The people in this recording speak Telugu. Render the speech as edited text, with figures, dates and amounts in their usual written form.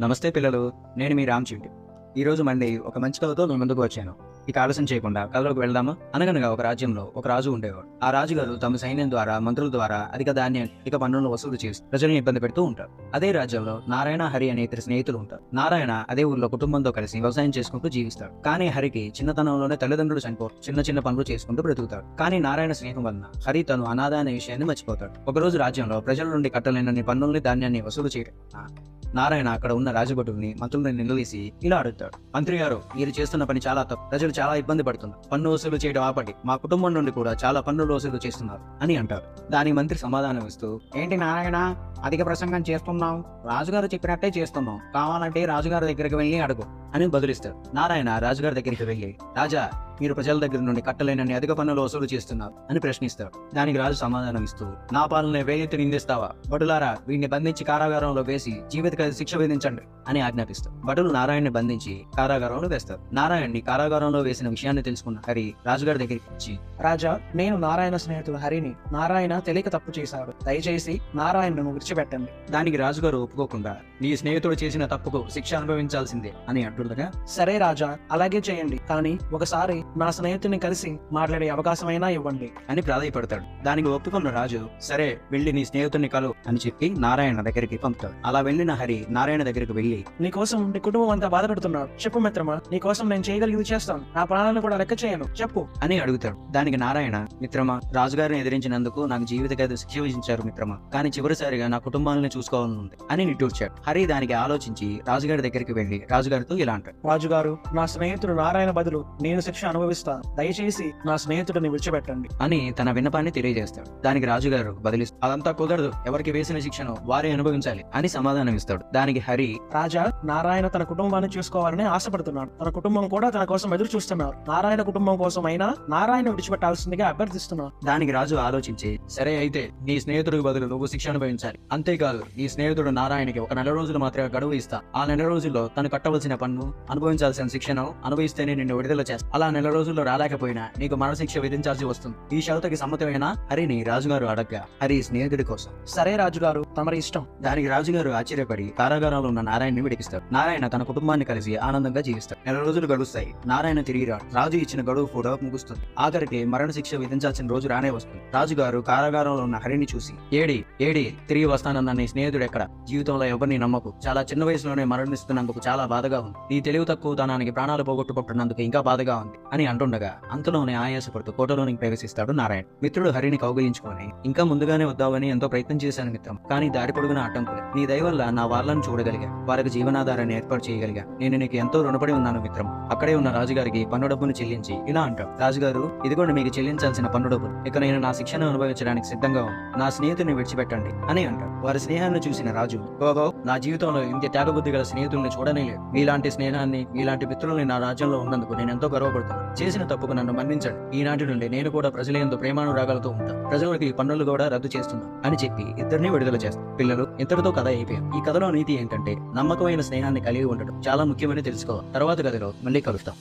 నమస్తే పిల్లలు, నేను మీ రామ్‌చంటి. ఈరోజు మళ్ళీ ఒక మంచి కథతో మీ ముందుకు వచ్చాను. ఇక ఆలస్యం చేయకుండా కథలోకి వెళ్దామా? అనగనగా ఒక రాజ్యంలో ఒక రాజు ఉండేవాడు. ఆ రాజుగారు తమ సైన్యం ద్వారా, మంత్రుల ద్వారా అధిక ధాన్యాన్ని, అధిక పన్నులను వసూలు చేసి ప్రజలను ఇబ్బంది పెడుతూ ఉంటారు. అదే రాజ్యంలో నారాయణ, హరి అనే ఇద్దరు స్నేహితులు ఉంటారు. నారాయణ అదే ఊర్లో కుటుంబంతో కలిసి వ్యవసాయం చేసుకుంటూ జీవిస్తాడు. కానీ హరికి చిన్నతనంలోనే తల్లిదండ్రులు చనిపోతారు. చిన్న చిన్న పనులు చేసుకుంటూ బ్రతుకుతాడు. కానీ నారాయణ స్నేహం వలన హరి తను అనాథ అనే విషయాన్ని మర్చిపోతాడు. ఒకరోజు రాజ్యంలో ప్రజల నుండి కట్టలేనన్ని పన్నుల్ని, ధాన్యాన్ని వసూలు చేయడం నారాయణ అక్కడ ఉన్న రాజభటుల్ని, మంత్రుల్ని నిలదీసి ఇలా అడుగుతాడు. మంత్రి గారు, మీరు చేస్తున్న పని చాలా తప్పు. ప్రజలు చాలా ఇబ్బంది పడుతున్నారు. పన్ను వసూలు చేయడం ఆపండి. మా కుటుంబం నుండి కూడా చాలా పన్నులు వసూలు చేస్తున్నారు అని అంటారు. దానికి మంత్రి సమాధానం ఇస్తూ, ఏంటి నారాయణ, అధిక ప్రసంగం చేస్తున్నావు? రాజుగారు చెప్పినట్టే చేస్తున్నావు. కావాలంటే రాజుగారి దగ్గరికి వెళ్ళి అడుగు అని బదులిస్తాడు. నారాయణ రాజుగారి దగ్గరికి వెళ్ళి, రాజా, మీరు ప్రజల దగ్గర నుండి కట్టలేనని అధిక పన్నులు వసూలు చేస్తున్నారు అని ప్రశ్నిస్తాడు. దానికి రాజు సమాధానం ఇస్తూ, నా పాలన వేయెత్తి నిందిస్తావా? భటులారా, వీడిని బంధించి కారాగారంలో వేసి జీవితకాల శిక్ష విధించండి అని ఆజ్ఞాపిస్తాడు. భటులు నారాయణ్ని బంధించి కారాగారంలో వేస్తారు. నారాయణ్ని కారాగారంలో వేసిన విషయాన్ని తెలుసుకున్న హరి రాజుగారి దగ్గరికి వచ్చి, రాజా, నేను నారాయణ స్నేహితుడు హరిని. నారాయణ తెలియక తప్పు చేశాడు. దయచేసి నారాయణను విడిచిపెట్టండి. దానికి రాజుగారు ఒప్పుకోకుండా, నీ స్నేహితుడు చేసిన తప్పుకు శిక్ష అనుభవించాల్సిందే అని అంటుండగా, సరే రాజా, అలాగే చేయండి. కానీ ఒకసారి నా స్నేహితుడిని కలిసి మాట్లాడే అవకాశమైనా ఇవ్వండి అని ప్రాధాయపడతాడు. దానికి ఒప్పుకున్న రాజు, సరే వెళ్ళి నీ స్నేహితుడిని కలు అని చెప్పి నారాయణ దగ్గరికి పంపుతాడు. అలా వెళ్ళిన హరి నారాయణ దగ్గరికి వెళ్ళి, నీకోసం నీ కుటుంబం అంతా బాధపడుతున్నాడు. చెప్పు మిత్రమా, నీకోసం నేను చేయగలిగింది చేస్తాను. నా ప్రాణాలను కూడా లెక్క చేయను, చెప్పు అని అడుగుతాడు. దానికి నారాయణ, మిత్రమా, రాజుగారిని ఎదిరించినందుకు నాకు జీవిత ఖైదు శిక్ష విధించారు మిత్రమా. కానీ చివరిసారిగా నా కుటుంబాలను చూసుకోవాలని ఉంది అని నిట్టూర్చాడు. హరి దానికి ఆలోచించి రాజుగారి దగ్గరికి వెళ్లి రాజుగారితో ఇలా అంటాడు. రాజుగారు, నా స్నేహితుడు నారాయణ బదులు నేను శిక్ష అనుభవిస్తాను. దయచేసి నా స్నేహితుడిని విడిచిపెట్టండి అని తన విన్నపాన్ని తెలియజేస్తాడు. దానికి రాజుగారు బదిలిస్తాడు. అదంతా కుదరదు. ఎవరికి వేసిన శిక్షను వారే అనుభవించాలి అని సమాధానం ఇస్తాడు. దానికి హరి, రాజా, నారాయణ తన కుటుంబాన్ని చూసుకోవాలని ఆశపడుతున్నాడు. తన కుటుంబం కూడా తన కోసం ఎదురు చూస్తున్నారు. నారాయణ కుటుంబం కోసం అయినా నారాయణ విడిచిపెట్టాల్సిందిగా అభ్యర్థిస్తున్నాను. దానికి రాజు ఆలోచించి, సరే అయితే నీ స్నేహితుడికి బదులు నువ్వు శిక్ష అనుభవించాలి. అంతేకాదు, నీ స్నేహితుడు నారాయణకి ఒక నెల రోజులు మాత్రమే గడువు ఇస్తా. ఆ నెల రోజుల్లో తను కట్టవలసిన పన్ను, అనుభవించాల్సిన శిక్షను అనుభవిస్తేనే నిన్ను విడుదల చేస్తా. అలా నెల రోజుల్లో రాలేకపోయినా నీకు మరణశిక్ష విధించాల్సి వస్తుంది. ఈ షరతుకి సమ్మతమైన హరిని రాజుగారు అడగ్గా, హరి స్నేహితుడి కోసం, సరే రాజుగారు, తమరి ఇష్టం. దానికి రాజుగారు ఆశ్చర్యపడి కారాగారంలో ఉన్న నారాయణని విడిపిస్తాడు. నారాయణ తన కుటుంబాన్ని కలిసి ఆనందంగా జీవిస్తాడు. నెల రోజులు గడుస్తాయి. నారాయణ తిరిగి రాడు. రాజు ఇచ్చిన గడువు కూడా ముగుస్తుంది. ఆఖరికి మరణశిక్ష విధించాల్సిన రోజు రానే వస్తుంది. రాజుగారు కారాగారంలో ఉన్న హరిని చూసి, ఏడి ఏడి తిరిగి వస్తానన్న నీ స్నేహితుడు ఎక్కడ? జీవితంలో ఎవరిని నమ్మకు. చాలా చిన్న వయసులోనే మరణిస్తున్నందుకు చాలా బాధగా ఉంది. నీ తెలివి తక్కువతనానికి ప్రాణాలు పోగొట్టుకుంటున్నందుకు ఇంకా బాధగా ఉంది అని అంటుండగా అంతలోనే ఆయాసపడుతూ కోటలోనికి ప్రవేశిస్తాడు నారాయణ. మిత్రుడు హరిని కౌగిలించుకొని, ఇంకా ముందుగానే వద్దామని ఎంతో ప్రయత్నం చేశాను మిత్రం, కానీ దారి పొడుగున అడ్డంకులే. నీ దయ వల్ల నా వాళ్ళని చూడగలిగా, వారికి జీవనాధారాన్ని ఏర్పాటు చేయగలిగా. నేను నీకు ఎంతో రుణపడి ఉన్నాను మిత్రం. అక్కడే ఉన్న రాజుగారికి పన్ను డబ్బును చెల్లించి ఇలా అంటాడు. రాజుగారు, ఇదిగోండి మీకు చెల్లించాల్సిన పన్ను డబ్బులు. ఇక నేను నా శిక్షను అనుభవించడానికి సిద్ధంగా ఉంది. నా స్నేహితుడిని విడిచిపెట్టండి అని అంటాడు. వారి స్నేహాన్ని చూసిన రాజు, ఓహో, నా జీవితంలో ఇంత త్యాగబుద్ధి గల స్నేహితుల్ని చూడనే లేదు. మీలాంటి స్నేహాన్ని, మీలాంటి మిత్రుల్ని నా రాజ్యంలో ఉన్నందుకు నేను ఎంతో గర్వపడుతున్నాను. చేసిన తప్పుకు నన్ను మన్నించండి. ఈనాటి నుండి నేను కూడా ప్రజల యందు ప్రేమానురాగాలతో ఉంటాను. ప్రజలకి పన్నులు కూడా రద్దు చేస్తున్నాను అని చెప్పి ఇద్దరిని విడుదల చేస్తాను. పిల్లలు, ఇంతటితో కథ అయిపోయింది. ఈ కథలో నీతి ఏంటంటే, నమ్మకమైన స్నేహాన్ని కలిగి ఉండడం చాలా ముఖ్యమని తెలుసుకోవాలి. తర్వాత కథలో మళ్ళీ కలుస్తాం.